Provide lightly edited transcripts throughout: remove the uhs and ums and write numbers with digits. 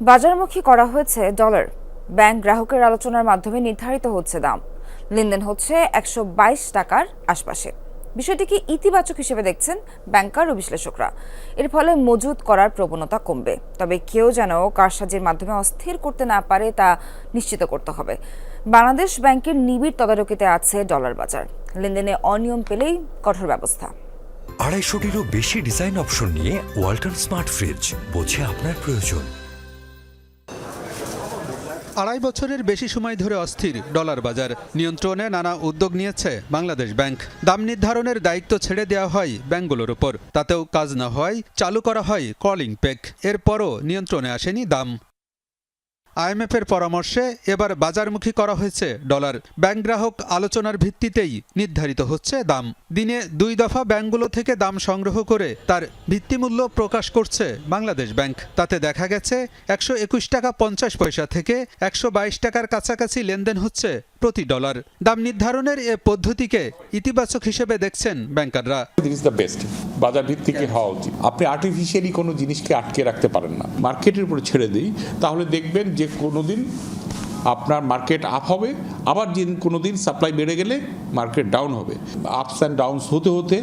বাজারমুখী করা হয়েছে dollar. Bank গ্রাহকের আলোচনার মাধ্যমে নির্ধারিত হচ্ছে দাম। লেনদেন হচ্ছে 122 টাকার আশপাশে। বিষয়টিকে ইতিবাচক হিসেবে দেখছেন ব্যাংকার ও বিশ্লেষকরা। এর ফলে মজুত করার প্রবণতা কমবে, তবে কেউ যেন কারসাজির মাধ্যমে অস্থির করতে না পারে তা নিশ্চিত করতে হবে। বাংলাদেশ ব্যাংকের নিবিড় তদারকিতে আছে ডলার বাজার। লেনদেনে অনিয়ম পেলেই কঠোর ব্যবস্থা। 250-টিরও বেশি ডিজাইন অপশন নিয়ে ওয়ালটন স্মার্ট ফ্রিজ, বোঝে আপনার প্রয়োজন। 2.5 বছরের বেশি সময় ধরে অস্থির ডলার বাজার। নিয়ন্ত্রণে নানা উদ্যোগ নিয়েছে বাংলাদেশ ব্যাংক। দাম নির্ধারণের দায়িত্ব ছেড়ে দেওয়া হয় ব্যাংকগুলোর উপর। তাতেও কাজ না হওয়ায় চালু করা হয় কলিং পেক। এরপরও নিয়ন্ত্রণে আসেনি দাম। আইএমএফের পরামর্শে এবার বাজারমুখী করা হয়েছে ডলার। ব্যাংক গ্রাহক আলোচনার ভিত্তিতেই নির্ধারিত হচ্ছে দাম। দিনে 2 দফা ব্যাংকগুলো থেকে দাম সংগ্রহ করে তার ভিত্তিমূল্য প্রকাশ করছে বাংলাদেশ ব্যাংক। তাতে দেখা গেছে 121 টাকা 50 পয়সা থেকে 122 টাকার কাছাকাছি লেনদেন হচ্ছে প্রতি ডলার। দাম নির্ধারণের এ পদ্ধতিকে ইতিবাচক হিসেবে দেখছেন ব্যাংকাররা। This is the best. বাজার ভিত্তিক হওয়া উচিত। আপনি আর্টিফিশিয়ালি কোনো জিনিসকে আটকে রাখতে পারেন না। মার্কেটের উপরে ছেড়ে দিই, তাহলে দেখবেন যে কোনোদিন আপনার মার্কেট আপ হবে, আবার কোনোদিন সাপ্লাই বেড়ে গেলে মার্কেট ডাউন হবে। আপস অ্যান্ড ডাউনস হতে হতে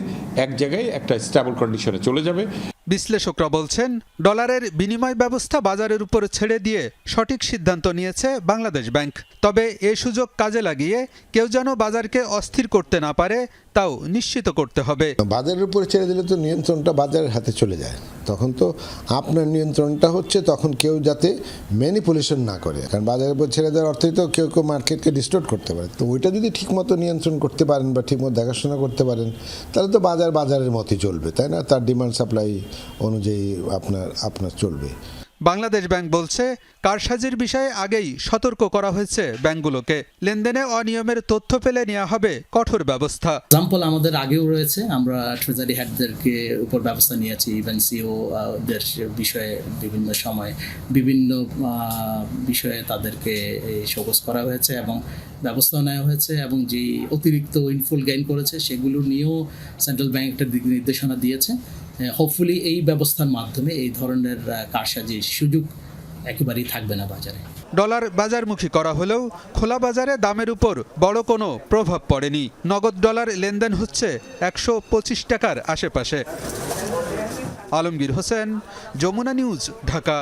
এক জায়গায় একটা স্টেবল কন্ডিশনে চলে যাবে। বিশ্লেষকরা বলছেন, ডলারের বিনিময় ব্যবস্থা বাজারের উপর ছেড়ে দিয়ে সঠিক সিদ্ধান্ত নিয়েছে বাংলাদেশ ব্যাংক। তবে এ সুযোগ কাজে লাগিয়ে কেউ যেন বাজারকে অস্থির করতে না পারে তাও নিশ্চিত করতে হবে। বাজারের উপরে ছেড়ে দিলে তো নিয়ন্ত্রণটা বাজারের হাতে চলে যায়। তখন তো আপনার নিয়ন্ত্রণটা হচ্ছে তখন কেউ যাতে ম্যানিপুলেশন না করে, কারণ বাজারের উপর ছেড়ে দেওয়ার অর্থই তো কেউ কেউ মার্কেটকে ডিস্টোর্ট করতে পারে। তো ওইটা যদি ঠিকমতো নিয়ন্ত্রণ করতে পারেন বা ঠিকমতো দেখাশোনা করতে পারেন, তাহলে তো বাজার বাজারের মতোই চলবে, তাই না? তার ডিমান্ড সাপ্লাই অনুযায়ী আপনার চলবে। বাংলাদেশ ব্যাংক বলছে, কারসাজির বিষয়ে আগেই সতর্ক করা হয়েছে ব্যাংকগুলোকে। লেনদেনে অনিয়মের তথ্য পেলে নেওয়া হবে কঠোর ব্যবস্থা। এক্সাম্পল আমাদের আগেও রয়েছে, আমরা ট্রেজারি হেডদেরকে উপর ব্যবস্থা নিয়েছি, ইভেন সিও দের বিষয়ে বিভিন্ন সময় বিভিন্ন বিষয়ে তাদেরকে শোকজ করা হয়েছে এবং ব্যবস্থা নেওয়া হয়েছে, এবং যে অতিরিক্ত ইনফুল গেইন করেছে সেগুলো নিয়েও সেন্ট্রাল ব্যাংক একটা দিক নির্দেশনা দিয়েছে। হোপফুলি এই ব্যবস্থার মাধ্যমে এই ধরনের কারসাজির সুযোগ একেবারেই থাকবে না বাজারে। ডলার বাজারমুখী করা হলেও খোলা বাজারে দামের উপর বড় কোনো প্রভাব পড়েনি। নগদ ডলার লেনদেন হচ্ছে 125 টাকার আশেপাশে। আলমগীর হোসেন, যমুনা নিউজ, ঢাকা।